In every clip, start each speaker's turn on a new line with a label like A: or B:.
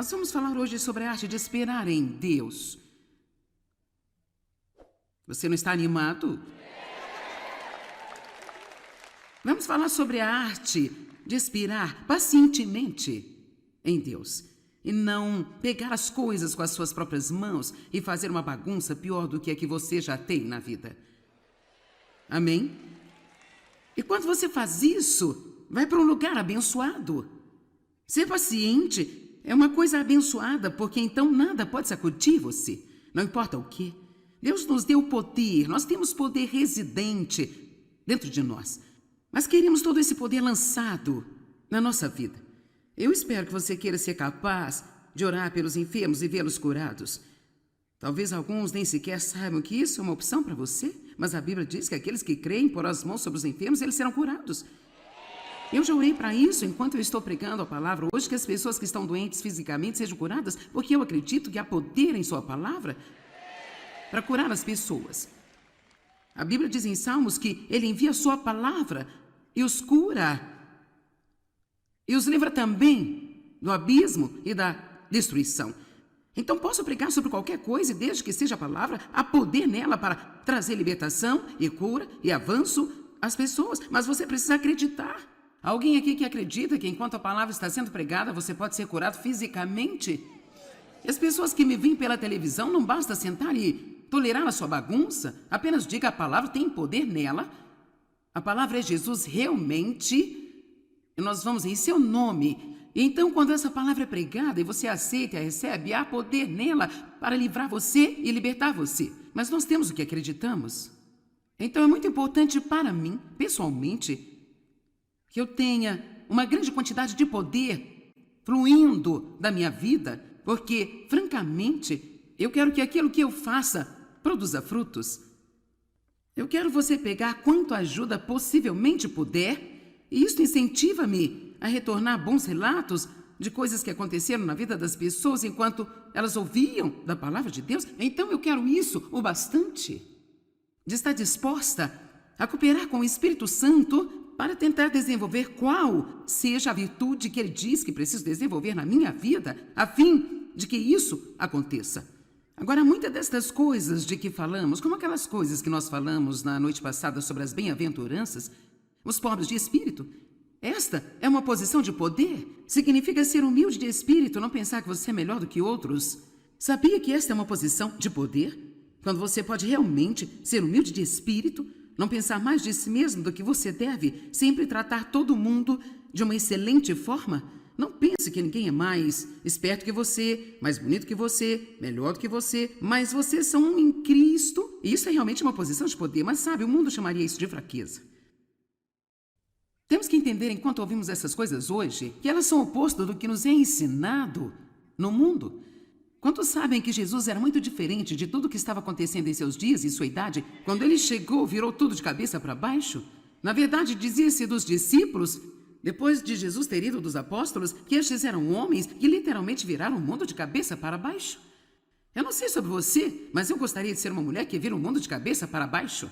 A: Nós vamos falar hoje sobre a arte de esperar em Deus. Você não está animado? Vamos falar sobre a arte de esperar pacientemente em Deus e não pegar as coisas com as suas próprias mãos e fazer uma bagunça pior do que a que você já tem na vida. Amém? E quando você faz isso, vai para um lugar abençoado. Ser paciente é uma coisa abençoada, porque então nada pode sacudir você, não importa o quê. Deus nos deu poder, nós temos poder residente dentro de nós, mas queremos todo esse poder lançado na nossa vida. Eu espero que você queira ser capaz de orar pelos enfermos e vê-los curados. Talvez alguns nem sequer saibam que isso é uma opção para você, mas a Bíblia diz que aqueles que creem porão as mãos sobre os enfermos, eles serão curados. Eu já orei para isso enquanto eu estou pregando a palavra hoje, que as pessoas que estão doentes fisicamente sejam curadas, porque eu acredito que há poder em sua palavra para curar as pessoas. A Bíblia diz em Salmos que ele envia a sua palavra e os cura. E os livra também do abismo e da destruição. Então posso pregar sobre qualquer coisa e desde que seja a palavra, há poder nela para trazer libertação e cura e avanço às pessoas. Mas você precisa acreditar. Alguém aqui que acredita que enquanto a palavra está sendo pregada, você pode ser curado fisicamente? E as pessoas que me veem pela televisão, não basta sentar e tolerar a sua bagunça. Apenas diga: a palavra tem poder nela. A palavra é Jesus realmente. E nós vamos em seu nome. E então, quando essa palavra é pregada e você aceita e a recebe, há poder nela para livrar você e libertar você. Mas nós temos o que acreditamos. Então é muito importante para mim, pessoalmente, que eu tenha uma grande quantidade de poder fluindo da minha vida, porque, francamente, eu quero que aquilo que eu faça produza frutos. Eu quero você pegar quanto ajuda possivelmente puder, e isso incentiva-me a retornar bons relatos de coisas que aconteceram na vida das pessoas enquanto elas ouviam da palavra de Deus. Então eu quero isso o bastante, de estar disposta a cooperar com o Espírito Santo para tentar desenvolver qual seja a virtude que ele diz que preciso desenvolver na minha vida, a fim de que isso aconteça. Agora, muitas destas coisas de que falamos, como aquelas coisas que nós falamos na noite passada sobre as bem-aventuranças, os pobres de espírito, esta é uma posição de poder. Significa ser humilde de espírito, não pensar que você é melhor do que outros. Sabia que esta é uma posição de poder? Quando você pode realmente ser humilde de espírito, não pensar mais de si mesmo do que você deve, sempre tratar todo mundo de uma excelente forma. Não pense que ninguém é mais esperto que você, mais bonito que você, melhor do que você, mas vocês são um em Cristo. E isso é realmente uma posição de poder, mas sabe, o mundo chamaria isso de fraqueza. Temos que entender, enquanto ouvimos essas coisas hoje, que elas são o oposto do que nos é ensinado no mundo. Quantos sabem que Jesus era muito diferente de tudo o que estava acontecendo em seus dias e sua idade? Quando ele chegou, virou tudo de cabeça para baixo? Na verdade, dizia-se dos discípulos, depois de Jesus ter ido dos apóstolos, que estes eram homens que literalmente viraram o mundo de cabeça para baixo. Eu não sei sobre você, mas eu gostaria de ser uma mulher que vira o mundo de cabeça para baixo.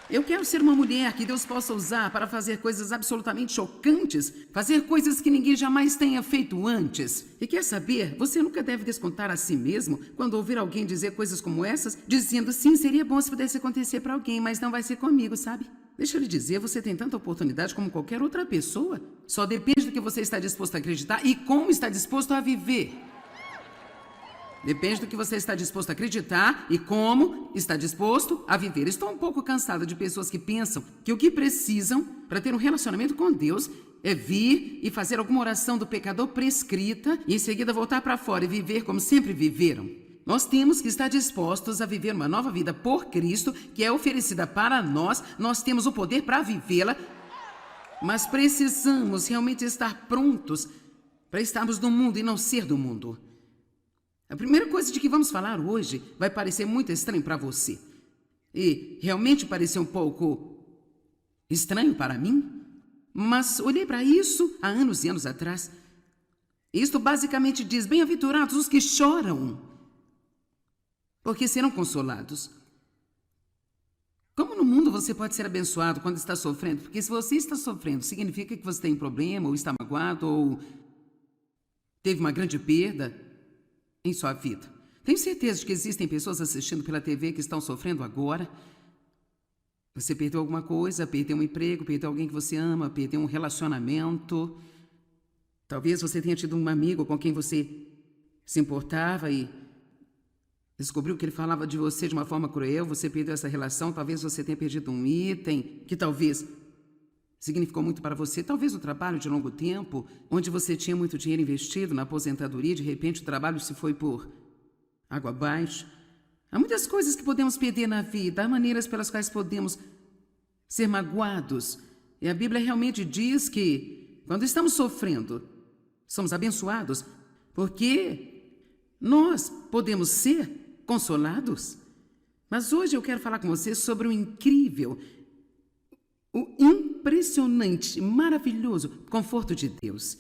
A: Eu quero ser uma mulher que Deus possa usar para fazer coisas absolutamente chocantes, fazer coisas que ninguém jamais tenha feito antes. E quer saber, você nunca deve descontar a si mesmo quando ouvir alguém dizer coisas como essas, dizendo: sim, seria bom se pudesse acontecer para alguém, mas não vai ser comigo, sabe? Deixa eu lhe dizer, você tem tanta oportunidade como qualquer outra pessoa. Só depende do que você está disposto a acreditar e como está disposto a viver. Depende do que você está disposto a acreditar e como está disposto a viver. Estou um pouco cansada de pessoas que pensam que o que precisam para ter um relacionamento com Deus é vir e fazer alguma oração do pecador prescrita e em seguida voltar para fora e viver como sempre viveram. Nós temos que estar dispostos a viver uma nova vida por Cristo, que é oferecida para nós. Nós temos o poder para vivê-la, mas precisamos realmente estar prontos para estarmos no mundo e não ser do mundo. A primeira coisa de que vamos falar hoje vai parecer muito estranho para você. E realmente pareceu um pouco estranho para mim, mas olhei para isso há anos e anos atrás. Isto basicamente diz: bem-aventurados os que choram, porque serão consolados. Como no mundo você pode ser abençoado quando está sofrendo? Porque se você está sofrendo, significa que você tem um problema, ou está magoado, ou teve uma grande perda em sua vida. Tenho certeza de que existem pessoas assistindo pela TV que estão sofrendo agora. Você perdeu alguma coisa, perdeu um emprego, perdeu alguém que você ama, perdeu um relacionamento. Talvez você tenha tido um amigo com quem você se importava e descobriu que ele falava de você de uma forma cruel, você perdeu essa relação, talvez você tenha perdido um item que talvez significou muito para você, talvez um trabalho de longo tempo, onde você tinha muito dinheiro investido na aposentadoria, de repente o trabalho se foi por água abaixo. Há muitas coisas que podemos perder na vida, há maneiras pelas quais podemos ser magoados. E a Bíblia realmente diz que, quando estamos sofrendo, somos abençoados, porque nós podemos ser consolados. Mas hoje eu quero falar com você sobre o incrível, o impressionante, maravilhoso conforto de Deus.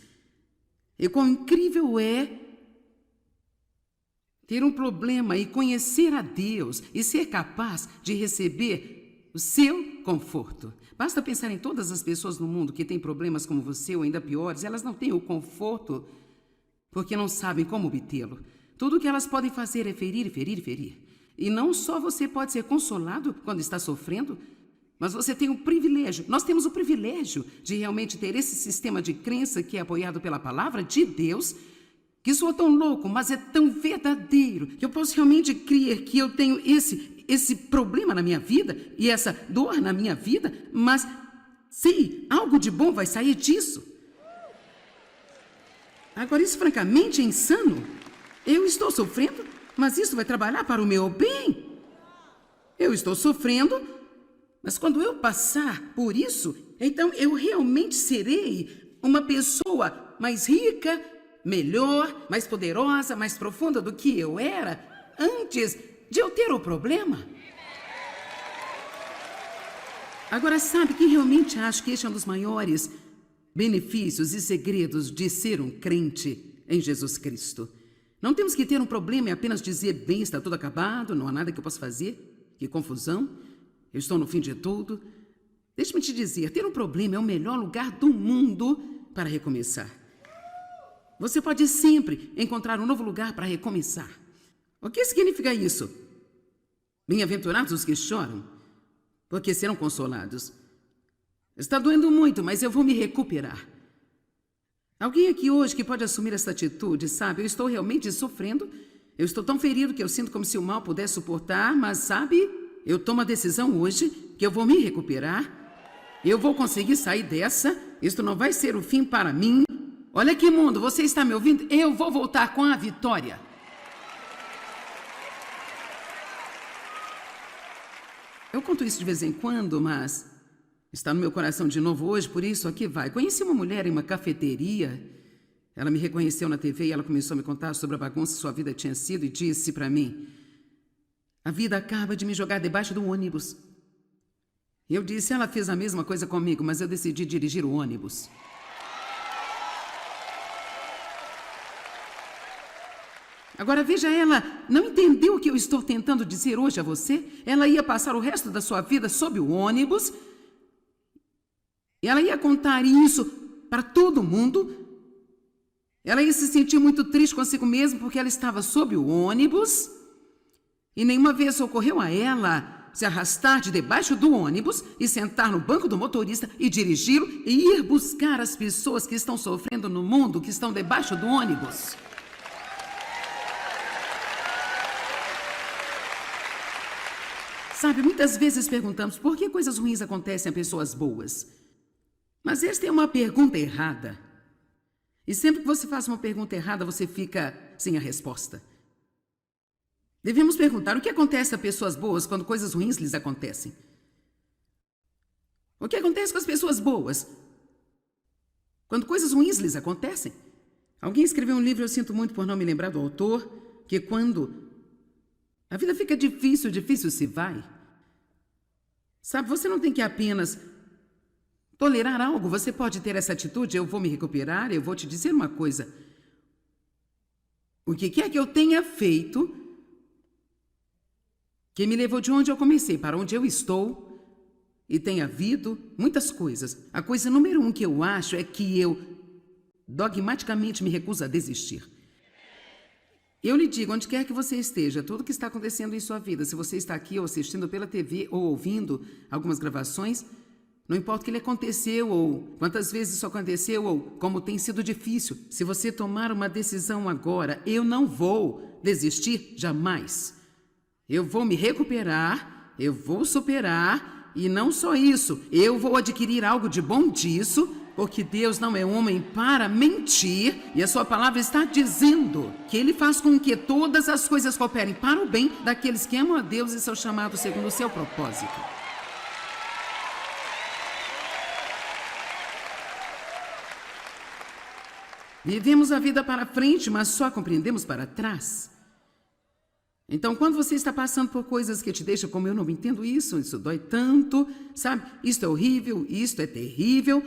A: E quão incrível é ter um problema e conhecer a Deus e ser capaz de receber o seu conforto. Basta pensar em todas as pessoas no mundo que têm problemas como você, ou ainda piores, elas não têm o conforto porque não sabem como obtê-lo. Tudo o que elas podem fazer é ferir, ferir, ferir. E não só você pode ser consolado quando está sofrendo, mas você tem o privilégio, nós temos o privilégio de realmente ter esse sistema de crença que é apoiado pela palavra de Deus, que soa tão louco, mas é tão verdadeiro, que eu posso realmente crer que eu tenho esse problema na minha vida e essa dor na minha vida, mas sim, algo de bom vai sair disso. Agora, isso francamente é insano. Eu estou sofrendo, mas isso vai trabalhar para o meu bem. Eu estou sofrendo, mas quando eu passar por isso, então eu realmente serei uma pessoa mais rica, melhor, mais poderosa, mais profunda do que eu era antes de eu ter o problema. Agora, sabe quem realmente acha que este é um dos maiores benefícios e segredos de ser um crente em Jesus Cristo? Não temos que ter um problema e apenas dizer, bem, está tudo acabado, não há nada que eu possa fazer, que confusão, eu estou no fim de tudo. Deixe-me te dizer, ter um problema é o melhor lugar do mundo para recomeçar. Você pode sempre encontrar um novo lugar para recomeçar. O que significa isso? Bem-aventurados os que choram, porque serão consolados. Está doendo muito, mas eu vou me recuperar. Alguém aqui hoje que pode assumir essa atitude, sabe? Eu estou realmente sofrendo, eu estou tão ferido que eu sinto como se o mal pudesse suportar, mas sabe, eu tomo a decisão hoje que eu vou me recuperar, eu vou conseguir sair dessa, isto não vai ser o fim para mim. Olha aqui, mundo, você está me ouvindo? Eu vou voltar com a vitória. Eu conto isso de vez em quando, mas está no meu coração de novo hoje, por isso aqui vai. Conheci uma mulher em uma cafeteria. Ela me reconheceu na TV e ela começou a me contar sobre a bagunça que sua vida tinha sido e disse para mim, a vida acaba de me jogar debaixo do ônibus. Eu disse, ela fez a mesma coisa comigo, mas eu decidi dirigir o ônibus. Agora veja, ela não entendeu o que eu estou tentando dizer hoje a você. Ela ia passar o resto da sua vida sob o ônibus. Ela ia contar isso para todo mundo. Ela ia se sentir muito triste consigo mesma porque ela estava sob o ônibus. E nenhuma vez ocorreu a ela se arrastar de debaixo do ônibus e sentar no banco do motorista e dirigi-lo e ir buscar as pessoas que estão sofrendo no mundo, que estão debaixo do ônibus. Sabe, muitas vezes perguntamos por que coisas ruins acontecem a pessoas boas. Mas esta é uma pergunta errada. E sempre que você faz uma pergunta errada, você fica sem a resposta. Devemos perguntar o que acontece a pessoas boas quando coisas ruins lhes acontecem. O que acontece com as pessoas boas quando coisas ruins lhes acontecem? Alguém escreveu um livro, eu sinto muito por não me lembrar do autor, que quando a vida fica difícil, difícil se vai. Sabe, você não tem que apenas tolerar algo, você pode ter essa atitude, eu vou me recuperar, eu vou te dizer uma coisa. O que quer que eu tenha feito, que me levou de onde eu comecei para onde eu estou, e tem havido muitas coisas. A coisa número 1 que eu acho é que eu dogmaticamente me recuso a desistir. Eu lhe digo, onde quer que você esteja, tudo que está acontecendo em sua vida, se você está aqui ou assistindo pela TV ou ouvindo algumas gravações, não importa o que lhe aconteceu ou quantas vezes isso aconteceu ou como tem sido difícil, se você tomar uma decisão agora, eu não vou desistir jamais. Eu vou me recuperar, eu vou superar e não só isso, eu vou adquirir algo de bom disso, porque Deus não é homem para mentir e a sua palavra está dizendo que Ele faz com que todas as coisas cooperem para o bem daqueles que amam a Deus e são chamados segundo o seu propósito. Vivemos a vida para frente, mas só compreendemos para trás. Então, quando você está passando por coisas que te deixam como eu não entendo isso dói tanto, sabe? Isto é horrível, isto é terrível.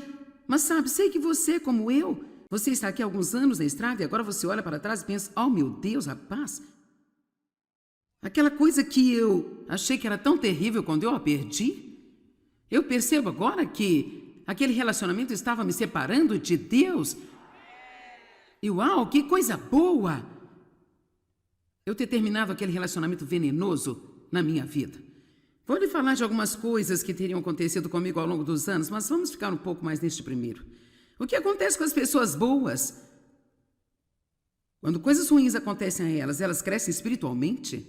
A: Mas sabe, sei que você, como eu, você está aqui há alguns anos na estrada e agora você olha para trás e pensa, oh meu Deus, rapaz, aquela coisa que eu achei que era tão terrível quando eu a perdi, eu percebo agora que aquele relacionamento estava me separando de Deus. E uau, que coisa boa! Eu ter terminado aquele relacionamento venenoso na minha vida. Vou lhe falar de algumas coisas que teriam acontecido comigo ao longo dos anos, mas vamos ficar um pouco mais neste primeiro. O que acontece com as pessoas boas? Quando coisas ruins acontecem a elas crescem espiritualmente?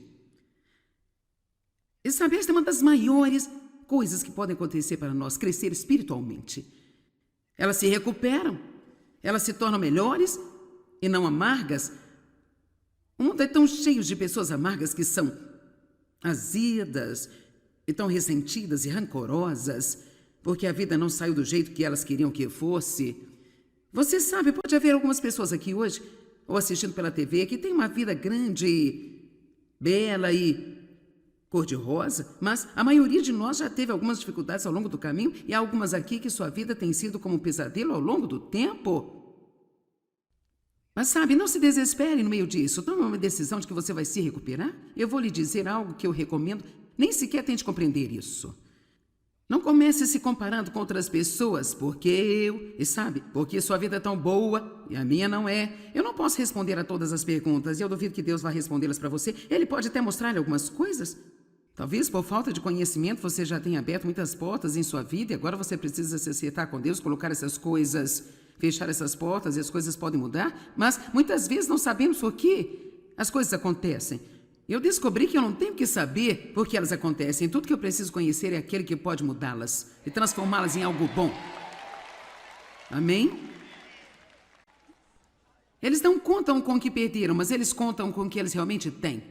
A: E sabe, esta é uma das maiores coisas que podem acontecer para nós, crescer espiritualmente. Elas se recuperam, elas se tornam melhores e não amargas. O mundo é tão cheio de pessoas amargas que são azedas, e tão ressentidas e rancorosas, porque a vida não saiu do jeito que elas queriam que fosse. Você sabe, pode haver algumas pessoas aqui hoje, ou assistindo pela TV, que têm uma vida grande, bela e cor-de-rosa, mas a maioria de nós já teve algumas dificuldades ao longo do caminho, e há algumas aqui que sua vida tem sido como um pesadelo ao longo do tempo. Mas sabe, não se desespere no meio disso. Tome uma decisão de que você vai se recuperar. Eu vou lhe dizer algo que eu recomendo. Nem sequer tente compreender isso. Não comece se comparando com outras pessoas, porque sua vida é tão boa e a minha não é. Eu não posso responder a todas as perguntas e eu duvido que Deus vá respondê-las para você. Ele pode até mostrar-lhe algumas coisas. Talvez por falta de conhecimento você já tenha aberto muitas portas em sua vida e agora você precisa se acertar com Deus, colocar essas coisas, fechar essas portas e as coisas podem mudar. Mas muitas vezes não sabemos por que as coisas acontecem. Eu descobri que eu não tenho que saber por que elas acontecem. Tudo que eu preciso conhecer é aquele que pode mudá-las e transformá-las em algo bom. Amém? Eles não contam com o que perderam, mas eles contam com o que eles realmente têm.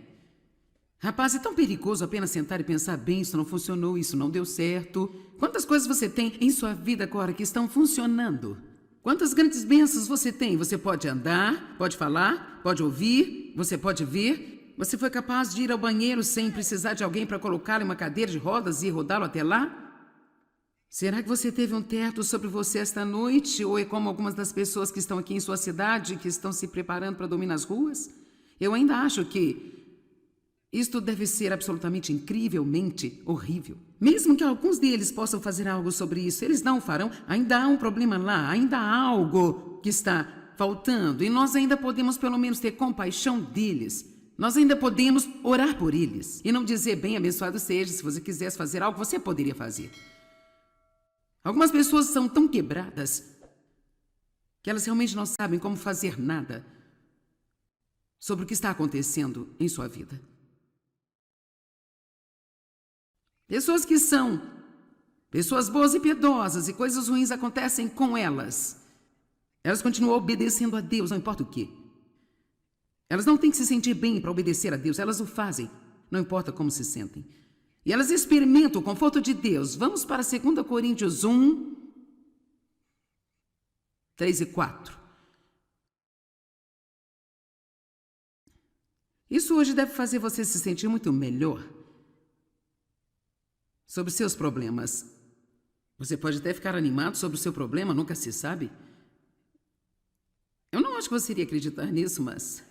A: Rapaz, é tão perigoso apenas sentar e pensar, bem, isso não funcionou, isso não deu certo. Quantas coisas você tem em sua vida agora que estão funcionando? Quantas grandes bênçãos você tem? Você pode andar, pode falar, pode ouvir, você pode ver. Você foi capaz de ir ao banheiro sem precisar de alguém para colocá-lo em uma cadeira de rodas e rodá-lo até lá? Será que você teve um teto sobre você esta noite? Ou é como algumas das pessoas que estão aqui em sua cidade, que estão se preparando para dormir nas ruas? Eu ainda acho que isto deve ser absolutamente incrivelmente horrível. Mesmo que alguns deles possam fazer algo sobre isso, eles não o farão. Ainda há um problema lá, ainda há algo que está faltando. E nós ainda podemos pelo menos ter compaixão deles. Nós ainda podemos orar por eles e não dizer, bem, abençoado seja, se você quisesse fazer algo, você poderia fazer. Algumas pessoas são tão quebradas que elas realmente não sabem como fazer nada sobre o que está acontecendo em sua vida. Pessoas que são pessoas boas e piedosas e coisas ruins acontecem com elas. Elas continuam obedecendo a Deus, não importa o quê. Elas não têm que se sentir bem para obedecer a Deus, elas o fazem, não importa como se sentem. E elas experimentam o conforto de Deus. Vamos para 2 Coríntios 1, 3 e 4. Isso hoje deve fazer você se sentir muito melhor sobre seus problemas. Você pode até ficar animado sobre o seu problema, nunca se sabe. Eu não acho que você iria acreditar nisso, mas...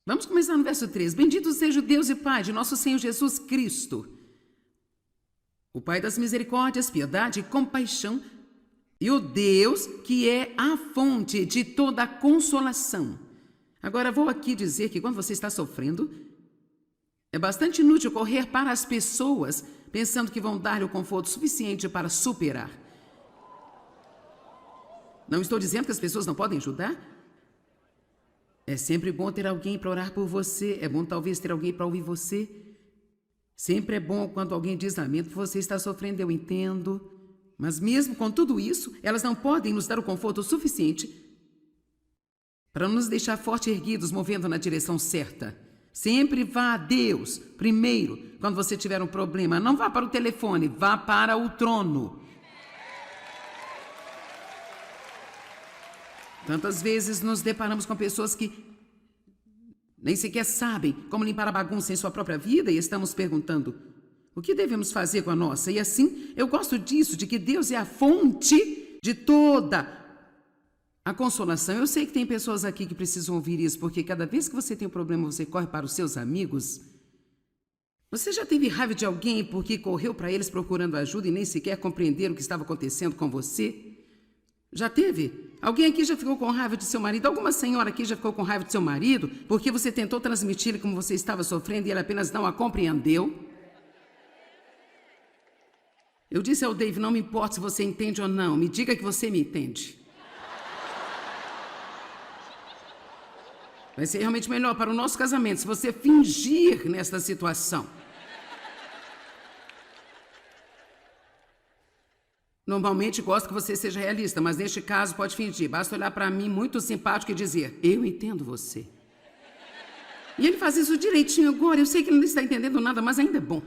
A: Vamos começar no verso 3. Bendito seja o Deus e Pai de nosso Senhor Jesus Cristo, o Pai das misericórdias, piedade e compaixão, e o Deus que é a fonte de toda consolação. Agora, vou aqui dizer que quando você está sofrendo, é bastante inútil correr para as pessoas pensando que vão dar-lhe o conforto suficiente para superar. Não estou dizendo que as pessoas não podem ajudar. É sempre bom ter alguém para orar por você. É bom talvez ter alguém para ouvir você. Sempre é bom quando alguém diz, lamento que você está sofrendo, eu entendo. Mas mesmo com tudo isso, elas não podem nos dar o conforto suficiente para nos deixar forte erguidos, movendo na direção certa. Sempre vá a Deus primeiro quando você tiver um problema. Não vá para o telefone, vá para o trono. Tantas vezes nos deparamos com pessoas que nem sequer sabem como limpar a bagunça em sua própria vida e estamos perguntando o que devemos fazer com a nossa. E assim, eu gosto disso, de que Deus é a fonte de toda a consolação. Eu sei que tem pessoas aqui que precisam ouvir isso, porque cada vez que você tem um problema, você corre para os seus amigos. Você já teve raiva de alguém porque correu para eles procurando ajuda e nem sequer compreenderam o que estava acontecendo com você? Já teve? Alguém aqui já ficou com raiva de seu marido? Alguma senhora aqui já ficou com raiva de seu marido porque você tentou transmitir-lhe como você estava sofrendo e ele apenas não a compreendeu? Eu disse ao Dave, não me importa se você entende ou não, me diga que você me entende. Vai ser realmente melhor para o nosso casamento se você fingir nesta situação. Normalmente gosto que você seja realista, mas neste caso pode fingir. Basta olhar para mim muito simpático e dizer, eu entendo você. E ele faz isso direitinho agora. Eu sei que ele não está entendendo nada, mas ainda é bom.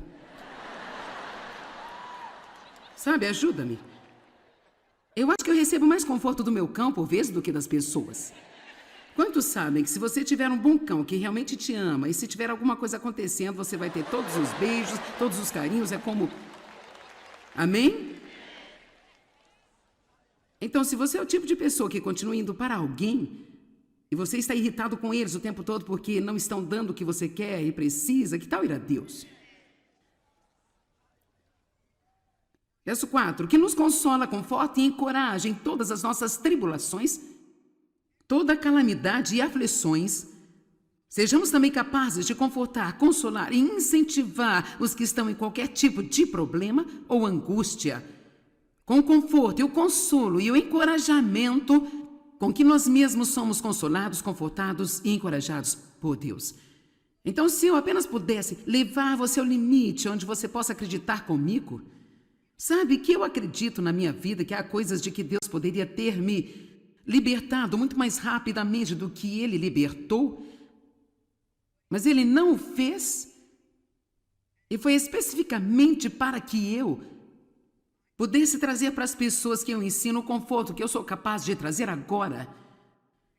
A: Sabe, ajuda-me. Eu acho que eu recebo mais conforto do meu cão por vezes do que das pessoas. Quantos sabem que se você tiver um bom cão que realmente te ama e se tiver alguma coisa acontecendo, você vai ter todos os beijos, todos os carinhos, é como... Amém? Então, se você é o tipo de pessoa que continua indo para alguém e você está irritado com eles o tempo todo porque não estão dando o que você quer e precisa, que tal ir a Deus? Verso 4, que nos consola, conforta e encoraja em todas as nossas tribulações, toda calamidade e aflições, sejamos também capazes de confortar, consolar e incentivar os que estão em qualquer tipo de problema ou angústia, com o conforto e o consolo e o encorajamento com que nós mesmos somos consolados, confortados e encorajados por Deus. Então, se eu apenas pudesse levar você ao limite onde você possa acreditar comigo, sabe que eu acredito na minha vida que há coisas de que Deus poderia ter me libertado muito mais rapidamente do que Ele libertou, mas Ele não o fez, e foi especificamente para que eu pudesse trazer para as pessoas que eu ensino o conforto que eu sou capaz de trazer agora.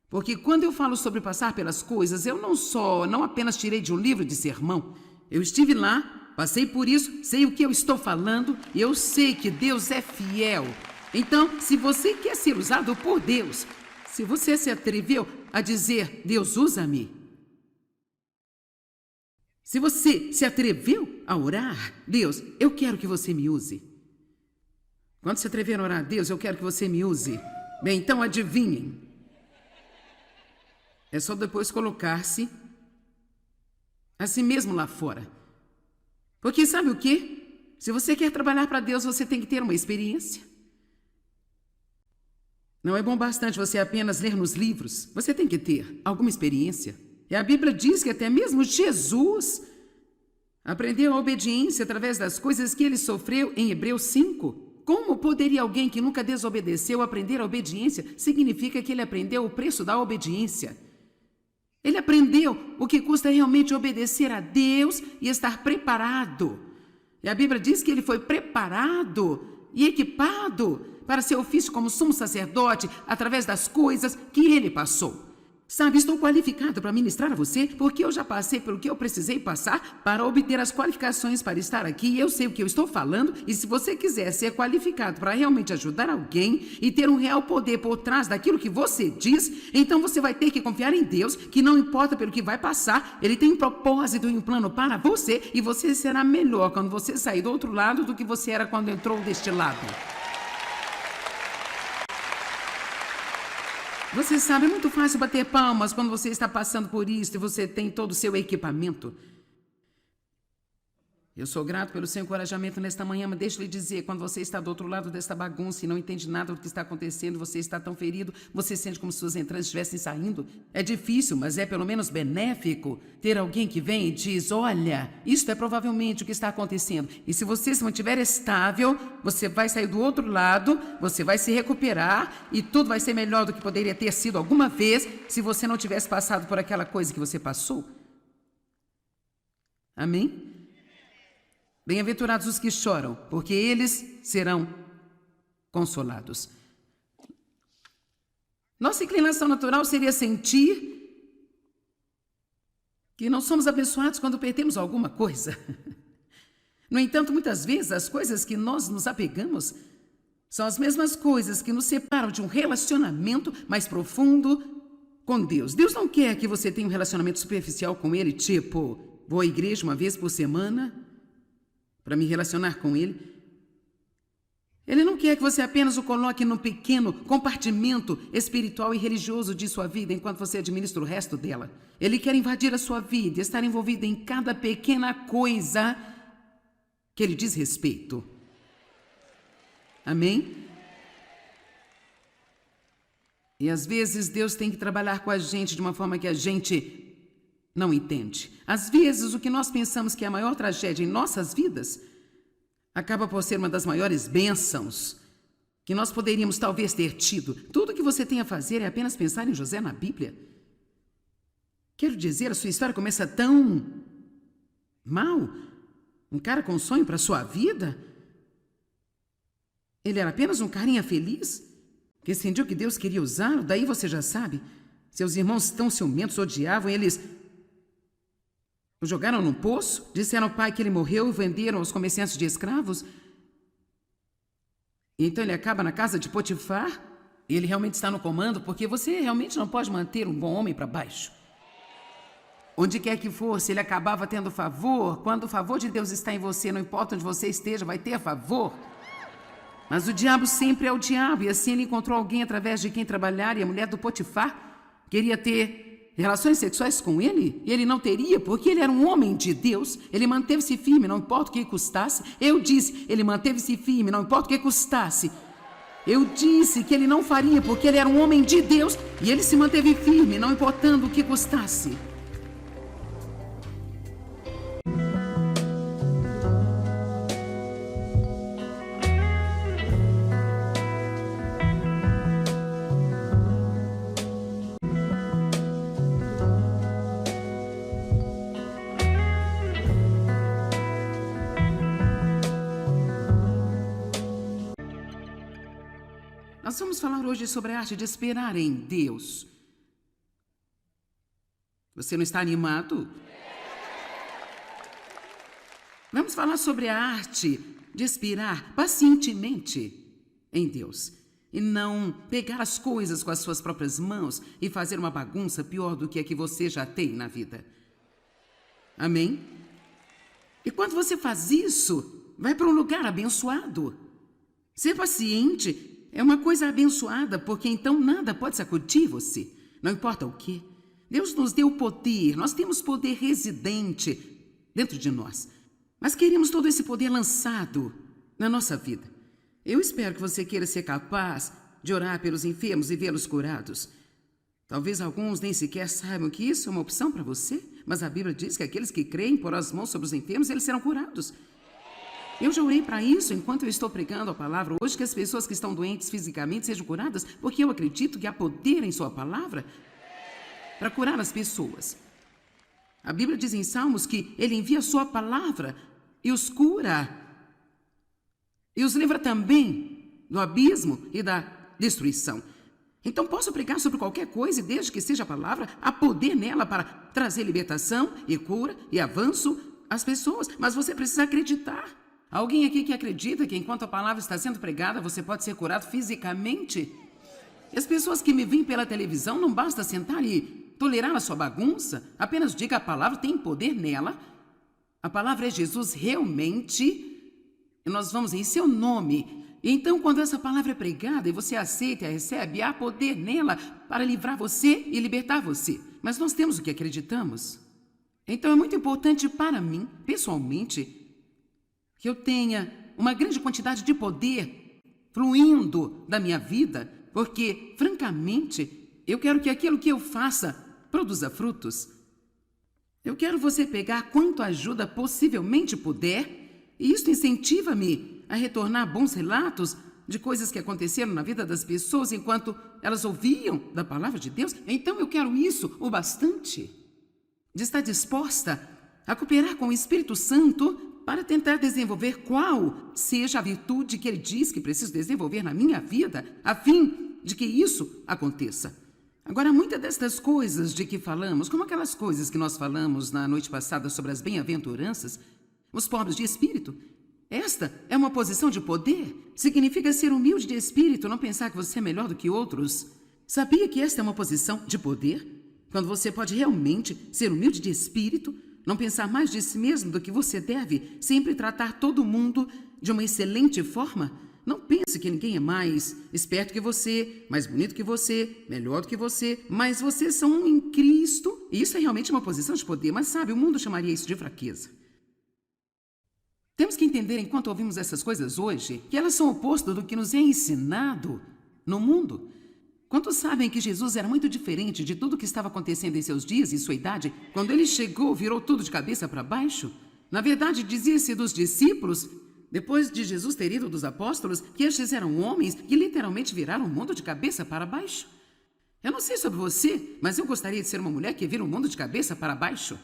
A: Porque quando eu falo sobre passar pelas coisas, eu não apenas tirei de um livro de sermão. Eu estive lá, passei por isso, sei o que eu estou falando e eu sei que Deus é fiel. Então, se você quer ser usado por Deus, se você se atreveu a dizer, Deus usa-me. Se você se atreveu a orar, Deus, eu quero que você me use. Quando se atrever a orar, Deus, eu quero que você me use. Bem, então adivinhem. É só depois colocar-se a si mesmo lá fora. Porque sabe o quê? Se você quer trabalhar para Deus, você tem que ter uma experiência. Não é bom bastante você apenas ler nos livros. Você tem que ter alguma experiência. E a Bíblia diz que até mesmo Jesus aprendeu a obediência através das coisas que ele sofreu em Hebreus 5. Como poderia alguém que nunca desobedeceu aprender a obediência? Significa que ele aprendeu o preço da obediência. Ele aprendeu o que custa realmente obedecer a Deus e estar preparado. E a Bíblia diz que ele foi preparado e equipado para seu ofício como sumo sacerdote através das coisas que ele passou. Sabe, estou qualificado para ministrar a você porque eu já passei pelo que eu precisei passar para obter as qualificações para estar aqui. E eu sei o que eu estou falando. E se você quiser ser qualificado para realmente ajudar alguém e ter um real poder por trás daquilo que você diz, então você vai ter que confiar em Deus, que não importa pelo que vai passar, Ele tem um propósito e um plano para você e você será melhor quando você sair do outro lado do que você era quando entrou deste lado. Você sabe, é muito fácil bater palmas quando você está passando por isso e você tem todo o seu equipamento. Eu sou grato pelo seu encorajamento nesta manhã, mas deixa eu lhe dizer, quando você está do outro lado desta bagunça e não entende nada do que está acontecendo, você está tão ferido, você sente como se suas entranhas estivessem saindo. É difícil, mas é pelo menos benéfico ter alguém que vem e diz, olha, isto é provavelmente o que está acontecendo. E se você se mantiver estável, você vai sair do outro lado, você vai se recuperar e tudo vai ser melhor do que poderia ter sido alguma vez se você não tivesse passado por aquela coisa que você passou. Amém? Bem-aventurados os que choram, porque eles serão consolados. Nossa inclinação natural seria sentir que não somos abençoados quando perdemos alguma coisa. No entanto, muitas vezes as coisas que nós nos apegamos são as mesmas coisas que nos separam de um relacionamento mais profundo com Deus. Deus não quer que você tenha um relacionamento superficial com Ele, tipo, vou à igreja uma vez por semana para me relacionar com Ele. Ele não quer que você apenas o coloque num pequeno compartimento espiritual e religioso de sua vida enquanto você administra o resto dela. Ele quer invadir a sua vida e estar envolvido em cada pequena coisa que Ele diz respeito. Amém? E às vezes Deus tem que trabalhar com a gente de uma forma que a gente não entende. Às vezes, o que nós pensamos que é a maior tragédia em nossas vidas acaba por ser uma das maiores bênçãos que nós poderíamos talvez ter tido. Tudo que você tem a fazer é apenas pensar em José na Bíblia. Quero dizer, a sua história começa tão mal. Um cara com sonho para a sua vida. Ele era apenas um carinha feliz que sentiu que Deus queria usá-lo. Daí você já sabe. Seus irmãos tão ciumentos odiavam, eles o jogaram num poço, disseram ao pai que ele morreu e venderam aos comerciantes de escravos. E então ele acaba na casa de Potifar. E ele realmente está no comando, porque você realmente não pode manter um bom homem para baixo. Onde quer que fosse, ele acabava tendo favor. Quando o favor de Deus está em você, não importa onde você esteja, vai ter favor. Mas o diabo sempre é o diabo, e assim ele encontrou alguém através de quem trabalhar, e a mulher do Potifar queria ter relações sexuais com ele, e ele não teria, porque ele era um homem de Deus. Ele manteve-se firme, não importa o que custasse. Eu disse, ele manteve-se firme, não importa o que custasse. Eu disse que ele não faria, porque ele era um homem de Deus, e ele se manteve firme, não importando o que custasse. Nós vamos falar hoje sobre a arte de esperar em Deus. Você não está animado? Vamos falar sobre a arte de esperar pacientemente em Deus e não pegar as coisas com as suas próprias mãos e fazer uma bagunça pior do que a que você já tem na vida. Amém? E quando você faz isso, vai para um lugar abençoado. Ser paciente é uma coisa abençoada, porque então nada pode sacudir você, não importa o quê. Deus nos deu poder, nós temos poder residente dentro de nós, mas queremos todo esse poder lançado na nossa vida. Eu espero que você queira ser capaz de orar pelos enfermos e vê-los curados. Talvez alguns nem sequer saibam que isso é uma opção para você, mas a Bíblia diz que aqueles que creem, pôr as mãos sobre os enfermos, eles serão curados. Eu já orei para isso enquanto eu estou pregando a palavra hoje, que as pessoas que estão doentes fisicamente sejam curadas, porque eu acredito que há poder em sua palavra para curar as pessoas. A Bíblia diz em Salmos que Ele envia a sua palavra e os cura. E os livra também do abismo e da destruição. Então posso pregar sobre qualquer coisa e desde que seja a palavra, há poder nela para trazer libertação e cura e avanço às pessoas. Mas você precisa acreditar. Alguém aqui que acredita que enquanto a palavra está sendo pregada, você pode ser curado fisicamente? E as pessoas que me veem pela televisão, não basta sentar e tolerar a sua bagunça. Apenas diga a palavra, tem poder nela. A palavra é Jesus realmente. E nós vamos em seu nome. E então, quando essa palavra é pregada e você aceita e a recebe, há poder nela para livrar você e libertar você. Mas nós temos o que acreditamos. Então é muito importante para mim, pessoalmente, que eu tenha uma grande quantidade de poder fluindo da minha vida, porque, francamente, eu quero que aquilo que eu faça produza frutos. Eu quero você pegar quanto ajuda possivelmente puder, e isso incentiva-me a retornar bons relatos de coisas que aconteceram na vida das pessoas enquanto elas ouviam da palavra de Deus. Então eu quero isso o bastante, de estar disposta a cooperar com o Espírito Santo para tentar desenvolver qual seja a virtude que ele diz que preciso desenvolver na minha vida, a fim de que isso aconteça. Agora, muitas destas coisas de que falamos, como aquelas coisas que nós falamos na noite passada sobre as bem-aventuranças, os pobres de espírito, esta é uma posição de poder. Significa ser humilde de espírito, não pensar que você é melhor do que outros. Sabia que esta é uma posição de poder? Quando você pode realmente ser humilde de espírito, não pensar mais de si mesmo do que você deve, sempre tratar todo mundo de uma excelente forma. Não pense que ninguém é mais esperto que você, mais bonito que você, melhor do que você, mas vocês são um em Cristo. E isso é realmente uma posição de poder, mas sabe, o mundo chamaria isso de fraqueza. Temos que entender, enquanto ouvimos essas coisas hoje, que elas são o oposto do que nos é ensinado no mundo. Quantos sabem que Jesus era muito diferente de tudo o que estava acontecendo em seus dias e sua idade? Quando ele chegou, virou tudo de cabeça para baixo? Na verdade, dizia-se dos discípulos, depois de Jesus ter ido dos apóstolos, que estes eram homens que literalmente viraram o mundo de cabeça para baixo. Eu não sei sobre você, mas eu gostaria de ser uma mulher que vira o mundo de cabeça para baixo.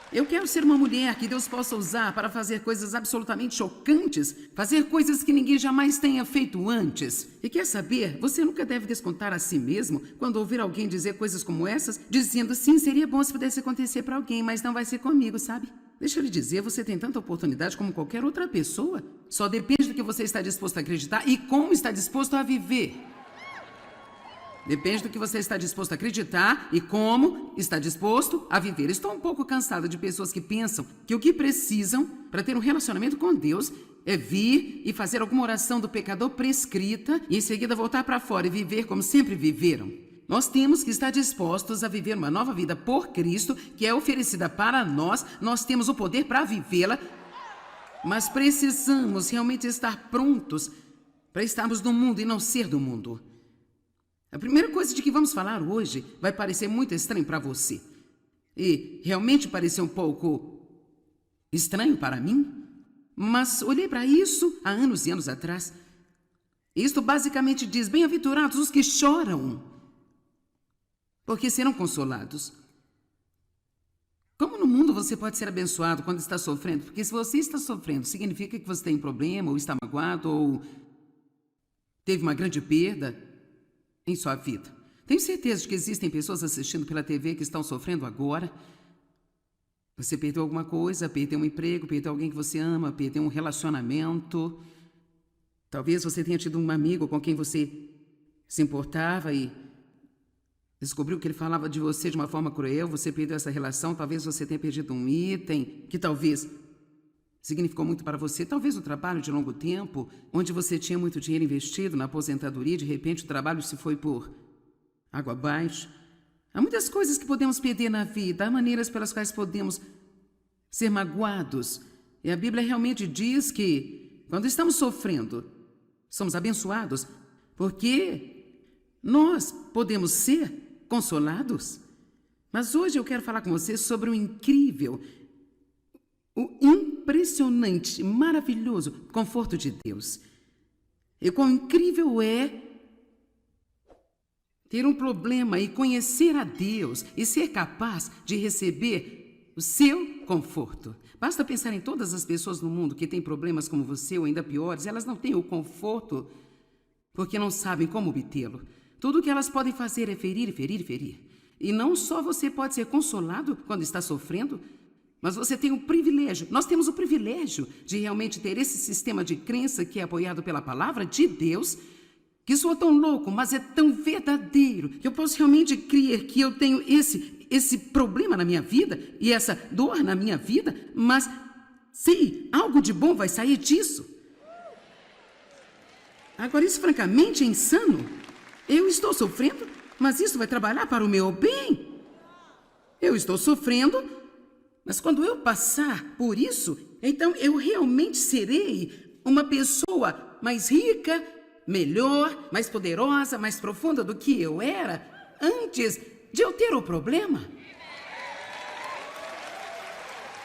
A: Eu quero ser uma mulher que Deus possa usar para fazer coisas absolutamente chocantes, fazer coisas que ninguém jamais tenha feito antes. E quer saber, você nunca deve descontar a si mesmo quando ouvir alguém dizer coisas como essas, dizendo, sim, seria bom se pudesse acontecer para alguém, mas não vai ser comigo, sabe? Deixa eu lhe dizer, você tem tanta oportunidade como qualquer outra pessoa. Só depende do que você está disposto a acreditar e como está disposto a viver. Depende do que você está disposto a acreditar e como está disposto a viver. Estou um pouco cansada de pessoas que pensam que o que precisam para ter um relacionamento com Deus é vir e fazer alguma oração do pecador prescrita e em seguida voltar para fora e viver como sempre viveram. Nós temos que estar dispostos a viver uma nova vida por Cristo, que é oferecida para nós. Nós temos o poder para vivê-la, mas precisamos realmente estar prontos para estarmos no mundo e não ser do mundo. A primeira coisa de que vamos falar hoje vai parecer muito estranho para você. E realmente pareceu um pouco estranho para mim. Mas olhei para isso há anos e anos atrás. Isto basicamente diz, bem-aventurados os que choram, porque serão consolados. Como no mundo você pode ser abençoado quando está sofrendo? Porque se você está sofrendo, significa que você tem um problema, ou está magoado, ou teve uma grande perda em sua vida. Tenho certeza de que existem pessoas assistindo pela TV que estão sofrendo agora. Você perdeu alguma coisa, perdeu um emprego, perdeu alguém que você ama, perdeu um relacionamento. Talvez você tenha tido um amigo com quem você se importava e descobriu que ele falava de você de uma forma cruel, você perdeu essa relação, talvez você tenha perdido um item que talvez significou muito para você, talvez um trabalho de longo tempo, onde você tinha muito dinheiro investido na aposentadoria, de repente o trabalho se foi por água abaixo. Há muitas coisas que podemos perder na vida, há maneiras pelas quais podemos ser magoados. E a Bíblia realmente diz que, quando estamos sofrendo, somos abençoados, porque nós podemos ser consolados. Mas hoje eu quero falar com você sobre o incrível, o impressionante, maravilhoso conforto de Deus. E quão incrível é ter um problema e conhecer a Deus e ser capaz de receber o seu conforto. Basta pensar em todas as pessoas no mundo que têm problemas como você ou ainda piores, elas não têm o conforto porque não sabem como obtê-lo. Tudo o que elas podem fazer é ferir, ferir, ferir. E não só você pode ser consolado quando está sofrendo, mas você tem o privilégio, nós temos o privilégio de realmente ter esse sistema de crença que é apoiado pela palavra de Deus, que soa tão louco, mas é tão verdadeiro, que eu posso realmente crer que eu tenho esse problema na minha vida e essa dor na minha vida, mas sim, algo de bom vai sair disso. Agora, isso francamente é insano. Eu estou sofrendo, mas isso vai trabalhar para o meu bem. Eu estou sofrendo, mas quando eu passar por isso, então eu realmente serei uma pessoa mais rica, melhor, mais poderosa, mais profunda do que eu era antes de eu ter o problema.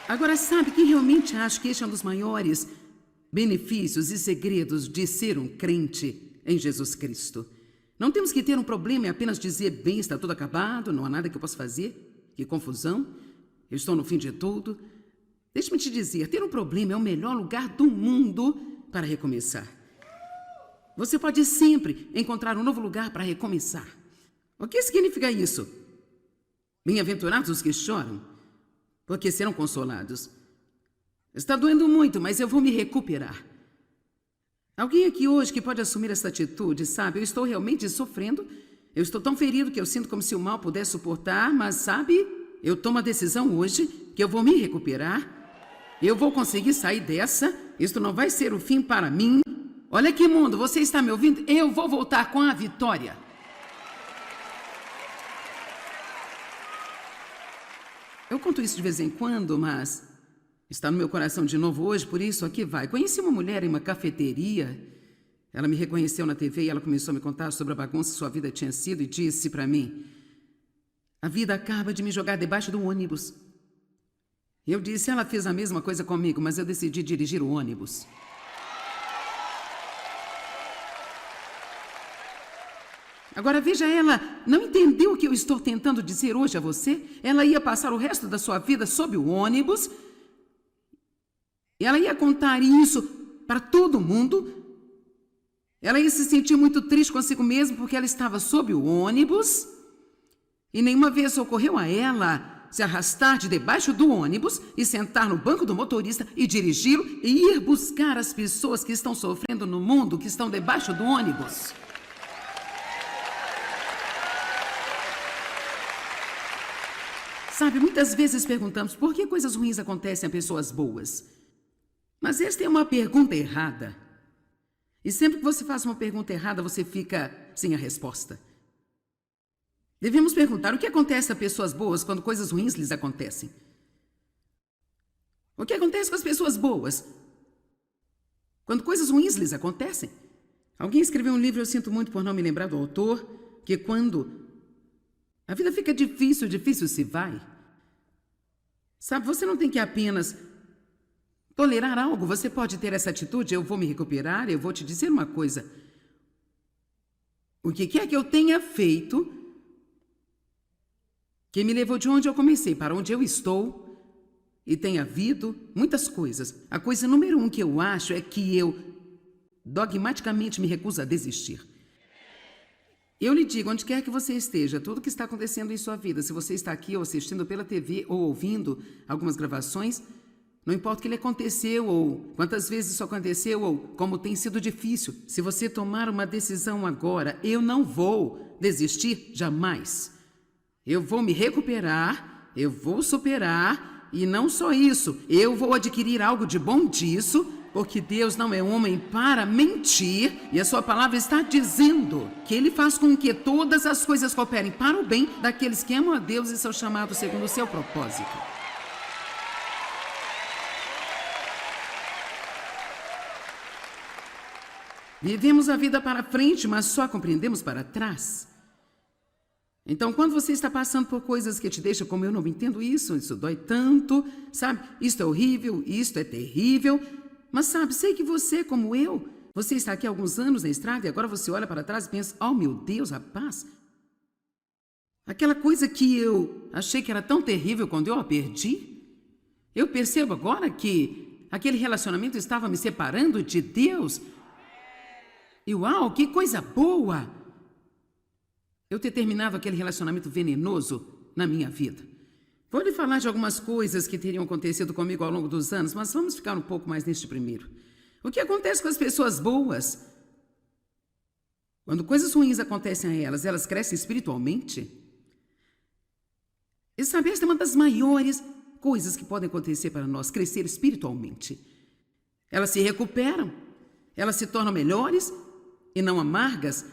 A: Agora, sabe que realmente acho que este é um dos maiores benefícios e segredos de ser um crente em Jesus Cristo. Não temos que ter um problema e apenas dizer, bem, está tudo acabado, não há nada que eu possa fazer, que confusão, eu estou no fim de tudo. Deixe-me te dizer, ter um problema é o melhor lugar do mundo para recomeçar. Você pode sempre encontrar um novo lugar para recomeçar. O que significa isso? Bem-aventurados os que choram, porque serão consolados. Está doendo muito, mas eu vou me recuperar. Alguém aqui hoje que pode assumir essa atitude, sabe? Eu estou realmente sofrendo. Eu estou tão ferido que eu sinto como se o mal pudesse suportar, mas sabe? Eu tomo a decisão hoje que eu vou me recuperar. Eu vou conseguir sair dessa. Isto não vai ser o fim para mim. Olha aqui, mundo, você está me ouvindo? Eu vou voltar com a vitória. Eu conto isso de vez em quando, mas está no meu coração de novo hoje, por isso aqui vai. Conheci uma mulher em uma cafeteria. Ela me reconheceu na TV e ela começou a me contar sobre a bagunça que sua vida tinha sido e disse para mim, a vida acaba de me jogar debaixo do ônibus. Eu disse, ela fez a mesma coisa comigo, mas eu decidi dirigir o ônibus. Agora veja, ela não entendeu o que eu estou tentando dizer hoje a você. Ela ia passar o resto da sua vida sob o ônibus. Ela ia contar isso para todo mundo. Ela ia se sentir muito triste consigo mesma porque ela estava sob o ônibus. E nenhuma vez ocorreu a ela se arrastar de debaixo do ônibus e sentar no banco do motorista e dirigi-lo e ir buscar as pessoas que estão sofrendo no mundo, que estão debaixo do ônibus. Sabe, muitas vezes perguntamos por que coisas ruins acontecem a pessoas boas. Mas esta é uma pergunta errada. E sempre que você faz uma pergunta errada, você fica sem a resposta. Devemos perguntar o que acontece a pessoas boas quando coisas ruins lhes acontecem. O que acontece com as pessoas boas quando coisas ruins lhes acontecem? Alguém escreveu um livro, eu sinto muito por não me lembrar do autor, que quando a vida fica difícil, difícil se vai. Sabe, você não tem que apenas tolerar algo, você pode ter essa atitude, eu vou me recuperar, eu vou te dizer uma coisa. O que quer que eu tenha feito, que me levou de onde eu comecei para onde eu estou, e tem havido muitas coisas. A coisa número 1 que eu acho é que eu dogmaticamente me recuso a desistir. Eu lhe digo, onde quer que você esteja, tudo que está acontecendo em sua vida, se você está aqui ou assistindo pela TV ou ouvindo algumas gravações, não importa o que lhe aconteceu ou quantas vezes isso aconteceu ou como tem sido difícil, se você tomar uma decisão agora, eu não vou desistir jamais. Eu vou me recuperar, eu vou superar e não só isso, eu vou adquirir algo de bom disso, porque Deus não é homem para mentir, e a sua palavra está dizendo que Ele faz com que todas as coisas cooperem para o bem daqueles que amam a Deus e são chamados segundo o seu propósito. Vivemos a vida para frente, mas só compreendemos para trás. Então, quando você está passando por coisas que te deixam como eu não entendo isso dói tanto, sabe? Isto é horrível, isto é terrível. Mas sabe, sei que você, como eu, você está aqui há alguns anos na estrada e agora você olha para trás e pensa, oh meu Deus, rapaz, aquela coisa que eu achei que era tão terrível quando eu a perdi, eu percebo agora que aquele relacionamento estava me separando de Deus. E uau, que coisa boa eu ter terminado aquele relacionamento venenoso na minha vida. Vou lhe falar de algumas coisas que teriam acontecido comigo ao longo dos anos, mas vamos ficar um pouco mais neste primeiro. O que acontece com as pessoas boas? Quando coisas ruins acontecem a elas, elas crescem espiritualmente? E sabe, esta é uma das maiores coisas que podem acontecer para nós, crescer espiritualmente. Elas se recuperam, elas se tornam melhores e não amargas.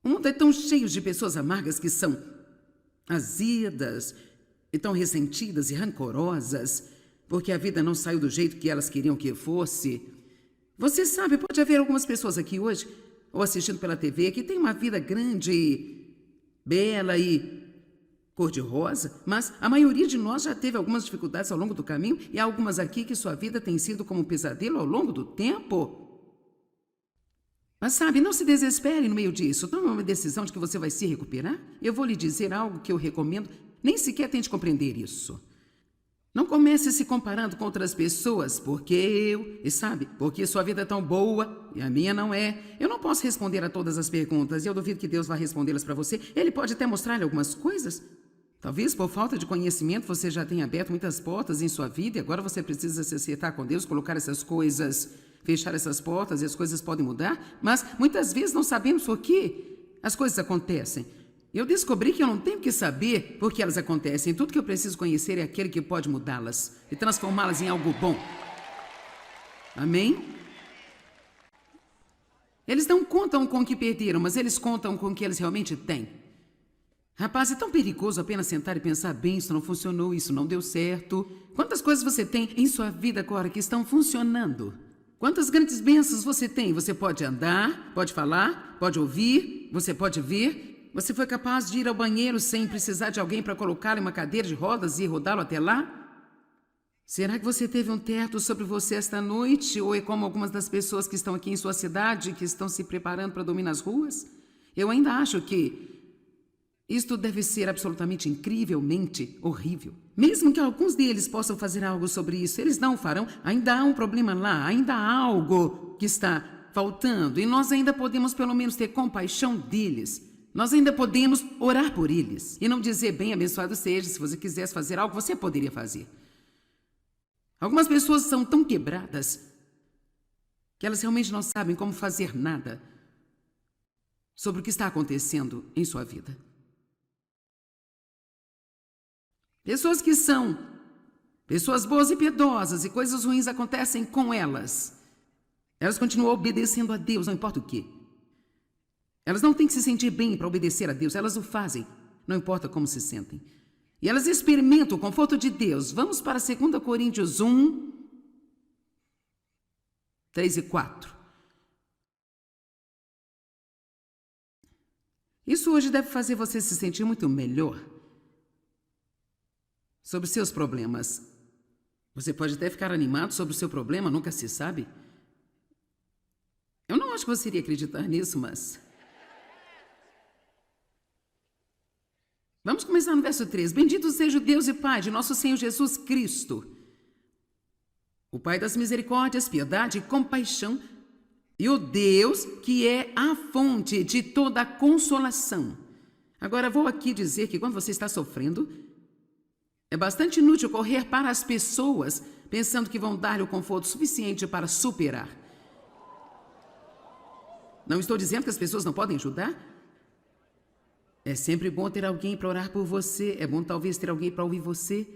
A: O mundo é tão cheio de pessoas amargas que são azedas e tão ressentidas e rancorosas, porque a vida não saiu do jeito que elas queriam que fosse. Você sabe, pode haver algumas pessoas aqui hoje, ou assistindo pela TV, que têm uma vida grande, bela e cor-de-rosa, mas a maioria de nós já teve algumas dificuldades ao longo do caminho e há algumas aqui que sua vida tem sido como um pesadelo ao longo do tempo. Mas sabe, não se desespere no meio disso. Tome uma decisão de que você vai se recuperar. Eu vou lhe dizer algo que eu recomendo. Nem sequer tente compreender isso. Não comece se comparando com outras pessoas, porque sua vida é tão boa e a minha não é. Eu não posso responder a todas as perguntas e eu duvido que Deus vá respondê-las para você. Ele pode até mostrar-lhe algumas coisas. Talvez por falta de conhecimento você já tenha aberto muitas portas em sua vida e agora você precisa se acertar com Deus, colocar essas coisas, fechar essas portas e as coisas podem mudar. Mas muitas vezes não sabemos por que as coisas acontecem. Eu descobri que eu não tenho que saber por que elas acontecem. Tudo que eu preciso conhecer é aquele que pode mudá-las e transformá-las em algo bom. Amém? Eles não contam com o que perderam, mas eles contam com o que eles realmente têm. Rapaz, é tão perigoso apenas sentar e pensar, bem, isso não funcionou, isso não deu certo. Quantas coisas você tem em sua vida agora que estão funcionando? Quantas grandes bênçãos você tem? Você pode andar, pode falar, pode ouvir, você pode ver. Você foi capaz de ir ao banheiro sem precisar de alguém para colocá-lo em uma cadeira de rodas e rodá-lo até lá? Será que você teve um teto sobre você esta noite? Ou é como algumas das pessoas que estão aqui em sua cidade, que estão se preparando para dormir nas ruas? Eu ainda acho que isto deve ser absolutamente incrivelmente horrível. Mesmo que alguns deles possam fazer algo sobre isso, eles não o farão. Ainda há um problema lá, ainda há algo que está faltando. E nós ainda podemos pelo menos ter compaixão deles. Nós ainda podemos orar por eles. E não dizer, bem, abençoado seja, se você quisesse fazer algo, você poderia fazer. Algumas pessoas são tão quebradas que elas realmente não sabem como fazer nada sobre o que está acontecendo em sua vida. Pessoas que são pessoas boas e piedosas e coisas ruins acontecem com elas. Elas continuam obedecendo a Deus, não importa o quê. Elas não têm que se sentir bem para obedecer a Deus, elas o fazem, não importa como se sentem. E elas experimentam o conforto de Deus. Vamos para 2 Coríntios 1, 3 e 4. Isso hoje deve fazer você se sentir muito melhor sobre seus problemas. Você pode até ficar animado sobre o seu problema, nunca se sabe. Eu não acho que você iria acreditar nisso, mas... Vamos começar no verso 3. Bendito seja o Deus e Pai de nosso Senhor Jesus Cristo, o Pai das misericórdias, piedade e compaixão, e o Deus que é a fonte de toda a consolação. Agora, vou aqui dizer que quando você está sofrendo, é bastante inútil correr para as pessoas pensando que vão dar-lhe o conforto suficiente para superar. Não estou dizendo que as pessoas não podem ajudar. É sempre bom ter alguém para orar por você. É bom talvez ter alguém para ouvir você.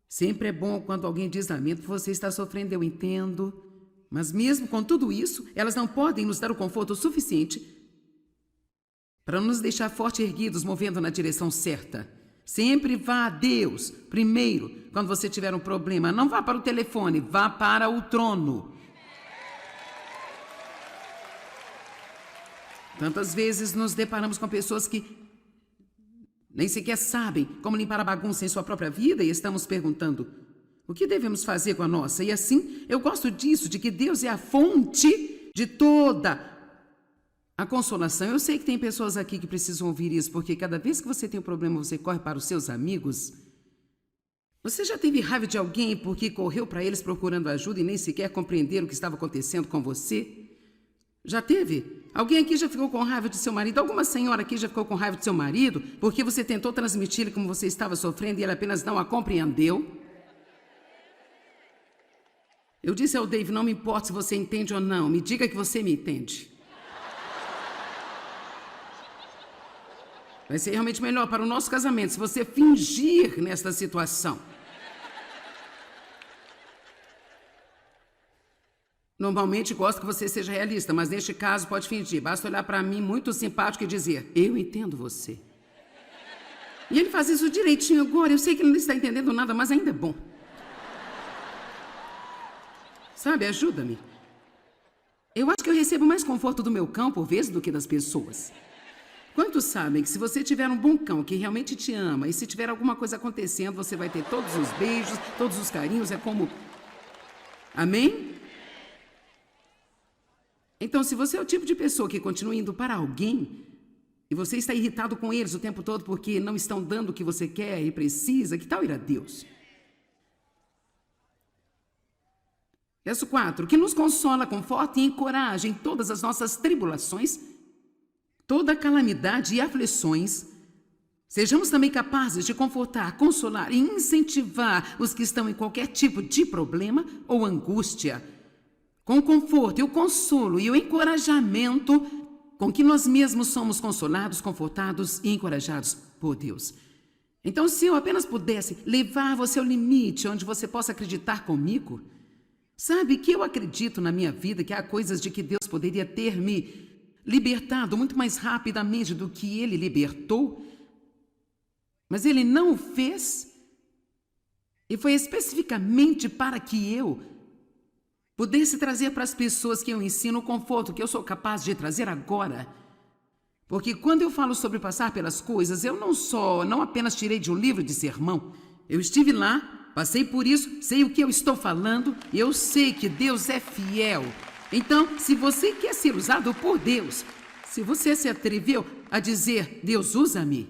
A: Sempre é bom quando alguém diz, lamento que você está sofrendo, eu entendo. Mas mesmo com tudo isso, elas não podem nos dar o conforto suficiente para nos deixar forte e erguidos, movendo na direção certa. Sempre vá a Deus primeiro quando você tiver um problema. Não vá para o telefone, vá para o trono. Tantas vezes nos deparamos com pessoas que nem sequer sabem como limpar a bagunça em sua própria vida e estamos perguntando o que devemos fazer com a nossa. E assim, eu gosto disso, de que Deus é a fonte de toda a consolação. Eu sei que tem pessoas aqui que precisam ouvir isso, porque cada vez que você tem um problema, você corre para os seus amigos. Você já teve raiva de alguém porque correu para eles procurando ajuda e nem sequer compreenderam o que estava acontecendo com você? Já teve? Alguém aqui já ficou com raiva de seu marido? Alguma senhora aqui já ficou com raiva de seu marido porque você tentou transmitir-lhe como você estava sofrendo e ele apenas não a compreendeu? Eu disse ao Dave, não me importa se você entende ou não, me diga que você me entende. Vai ser realmente melhor para o nosso casamento se você fingir nesta situação. Normalmente gosto que você seja realista, mas neste caso pode fingir. Basta olhar para mim muito simpático e dizer, eu entendo você. E ele faz isso direitinho agora. Eu sei que ele não está entendendo nada, mas ainda é bom. Sabe, ajuda-me. Eu acho que eu recebo mais conforto do meu cão por vezes do que das pessoas. Quantos sabem que se você tiver um bom cão que realmente te ama e se tiver alguma coisa acontecendo, você vai ter todos os beijos, todos os carinhos, é como... Amém? Então, se você é o tipo de pessoa que continua indo para alguém e você está irritado com eles o tempo todo porque não estão dando o que você quer e precisa, que tal ir a Deus? Verso 4, que nos consola, conforta e encoraja em todas as nossas tribulações, toda calamidade e aflições, sejamos também capazes de confortar, consolar e incentivar os que estão em qualquer tipo de problema ou angústia, com o conforto e o consolo e o encorajamento com que nós mesmos somos consolados, confortados e encorajados por Deus. Então, se eu apenas pudesse levar você ao limite onde você possa acreditar comigo, sabe que eu acredito na minha vida que há coisas de que Deus poderia ter me libertado muito mais rapidamente do que Ele libertou, mas Ele não o fez, e foi especificamente para que eu pudesse trazer para as pessoas que eu ensino o conforto que eu sou capaz de trazer agora. Porque quando eu falo sobre passar pelas coisas, eu não apenas tirei de um livro de sermão, eu estive lá, passei por isso, sei o que eu estou falando e eu sei que Deus é fiel. Então, se você quer ser usado por Deus, se você se atreveu a dizer, Deus usa-me.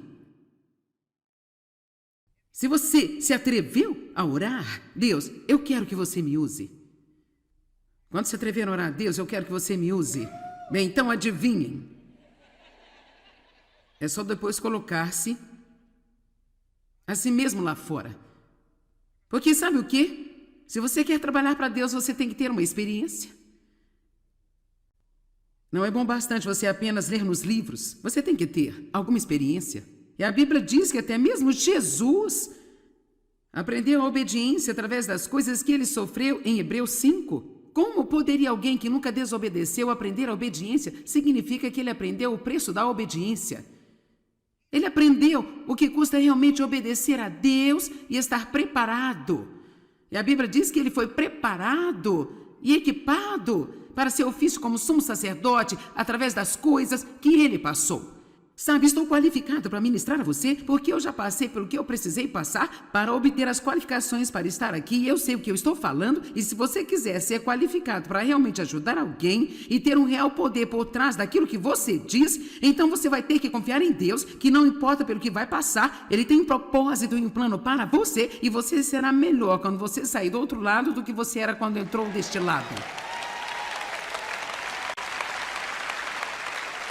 A: Se você se atreveu a orar, Deus, eu quero que você me use. Quando se atrever a orar, Deus, eu quero que você me use. Bem, então adivinhem. É só depois colocar-se a si mesmo lá fora. Porque sabe o quê? Se você quer trabalhar para Deus, você tem que ter uma experiência. Não é bom bastante você apenas ler nos livros. Você tem que ter alguma experiência. E a Bíblia diz que até mesmo Jesus aprendeu a obediência através das coisas que ele sofreu em Hebreus 5. Como poderia alguém que nunca desobedeceu aprender a obediência? Significa que ele aprendeu o preço da obediência. Ele aprendeu o que custa realmente obedecer a Deus e estar preparado. E a Bíblia diz que ele foi preparado e equipado para seu ofício como sumo sacerdote através das coisas que ele passou. Sabe, estou qualificado para ministrar a você porque eu já passei pelo que eu precisei passar para obter as qualificações para estar aqui e eu sei o que eu estou falando e se você quiser ser qualificado para realmente ajudar alguém e ter um real poder por trás daquilo que você diz, então você vai ter que confiar em Deus que não importa pelo que vai passar, Ele tem um propósito e um plano para você e você será melhor quando você sair do outro lado do que você era quando entrou deste lado.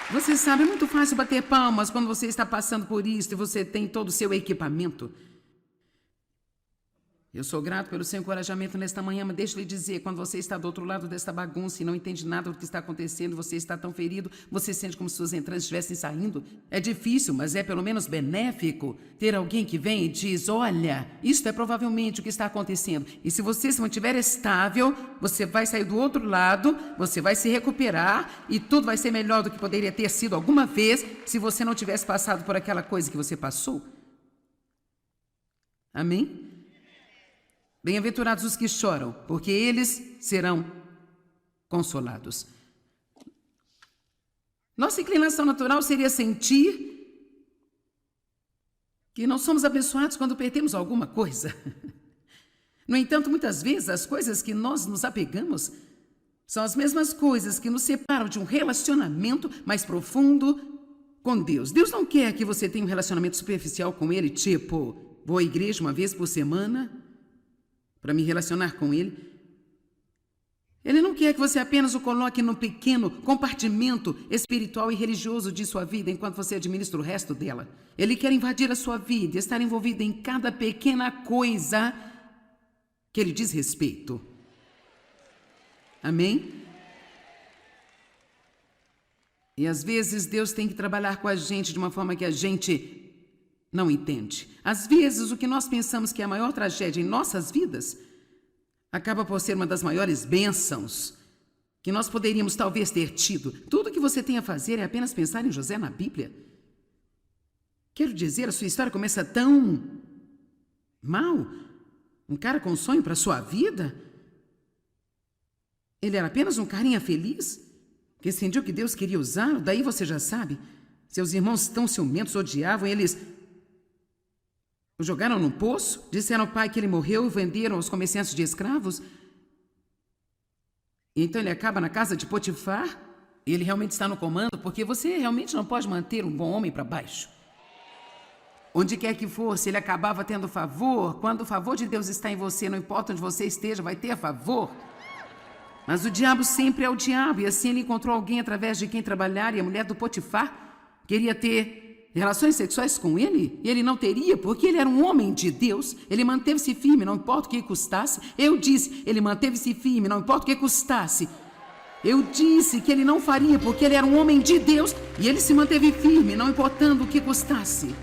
A: Você sabe, é muito fácil bater palmas quando você está passando por isso e você tem todo o seu equipamento. Eu sou grato pelo seu encorajamento nesta manhã, mas deixa eu lhe dizer, quando você está do outro lado desta bagunça e não entende nada do que está acontecendo, você está tão ferido, você sente como se suas entranhas estivessem saindo. É difícil, mas é pelo menos benéfico ter alguém que vem e diz, olha, isto é provavelmente o que está acontecendo. E se você se mantiver estável, você vai sair do outro lado, você vai se recuperar e tudo vai ser melhor do que poderia ter sido alguma vez se você não tivesse passado por aquela coisa que você passou. Amém? Bem-aventurados os que choram, porque eles serão consolados. Nossa inclinação natural seria sentir que não somos abençoados quando perdemos alguma coisa. No entanto, muitas vezes as coisas que nós nos apegamos são as mesmas coisas que nos separam de um relacionamento mais profundo com Deus. Deus não quer que você tenha um relacionamento superficial com Ele, tipo, vou à igreja uma vez por semana para me relacionar com Ele. Ele não quer que você apenas o coloque num pequeno compartimento espiritual e religioso de sua vida enquanto você administra o resto dela. Ele quer invadir a sua vida e estar envolvido em cada pequena coisa que Ele diz respeito. Amém? E às vezes Deus tem que trabalhar com a gente de uma forma que a gente não entende. Às vezes, o que nós pensamos que é a maior tragédia em nossas vidas acaba por ser uma das maiores bênçãos que nós poderíamos talvez ter tido. Tudo que você tem a fazer é apenas pensar em José na Bíblia. Quero dizer, a sua história começa tão mal. Um cara com sonho para sua vida. Ele era apenas um carinha feliz, que entendiu que Deus queria usá-lo. Daí você já sabe. Seus irmãos tão ciumentos odiavam, eles o jogaram num poço, disseram ao pai que ele morreu e venderam aos comerciantes de escravos. E então ele acaba na casa de Potifar. Ele realmente está no comando, porque você realmente não pode manter um bom homem para baixo. Onde quer que fosse, ele acabava tendo favor. Quando o favor de Deus está em você, não importa onde você esteja, vai ter favor. Mas o diabo sempre é o diabo, e assim ele encontrou alguém através de quem trabalhar, e a mulher do Potifar queria ter relações sexuais com ele, e ele não teria, porque ele era um homem de Deus. Ele manteve-se firme, não importa o que custasse. Eu disse, ele manteve-se firme, não importa o que custasse. Eu disse que ele não faria, porque ele era um homem de Deus, e ele se manteve firme, não importando o que custasse.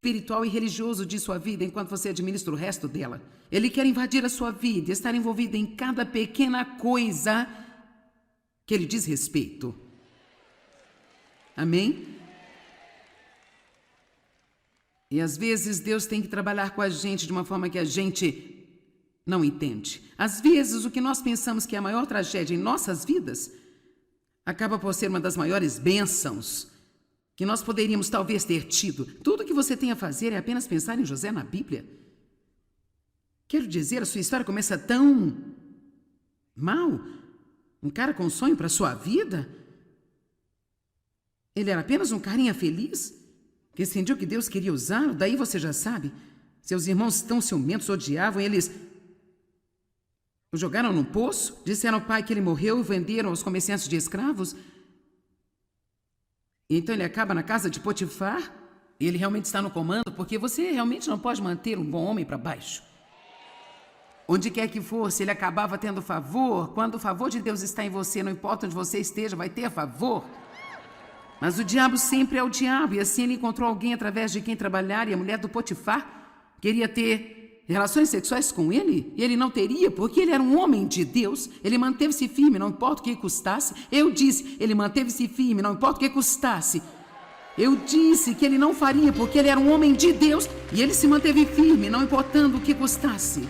A: Espiritual e religioso de sua vida enquanto você administra o resto dela. Ele quer invadir a sua vida, estar envolvido em cada pequena coisa que ele diz respeito. Amém? E às vezes Deus tem que trabalhar com a gente de uma forma que a gente não entende. Às vezes o que nós pensamos que é a maior tragédia em nossas vidas acaba por ser uma das maiores bênçãos que nós poderíamos talvez ter tido. Tudo que você tem a fazer é apenas pensar em José na Bíblia. Quero dizer, a sua história começa tão mal. Um cara com sonho para sua vida. Ele era apenas um carinha feliz, que entendiu que Deus queria usá-lo. Daí você já sabe. Seus irmãos tão ciumentos odiavam, eles O jogaram num poço, disseram ao pai que ele morreu e venderam aos comerciantes de escravos. Então ele acaba na casa de Potifar? E ele realmente está no comando, porque você realmente não pode manter um bom homem para baixo. Onde quer que fosse, ele acabava tendo favor. Quando o favor de Deus está em você, não importa onde você esteja, vai ter favor. Mas o diabo sempre é o diabo, e assim ele encontrou alguém através de quem trabalhar, e a mulher do Potifar queria ter relações sexuais com ele, e ele não teria, porque ele era um homem de Deus. Ele manteve-se firme, não importa o que custasse. Eu disse, ele manteve-se firme, não importa o que custasse. Eu disse que ele não faria, porque ele era um homem de Deus, e ele se manteve firme, não importando o que custasse.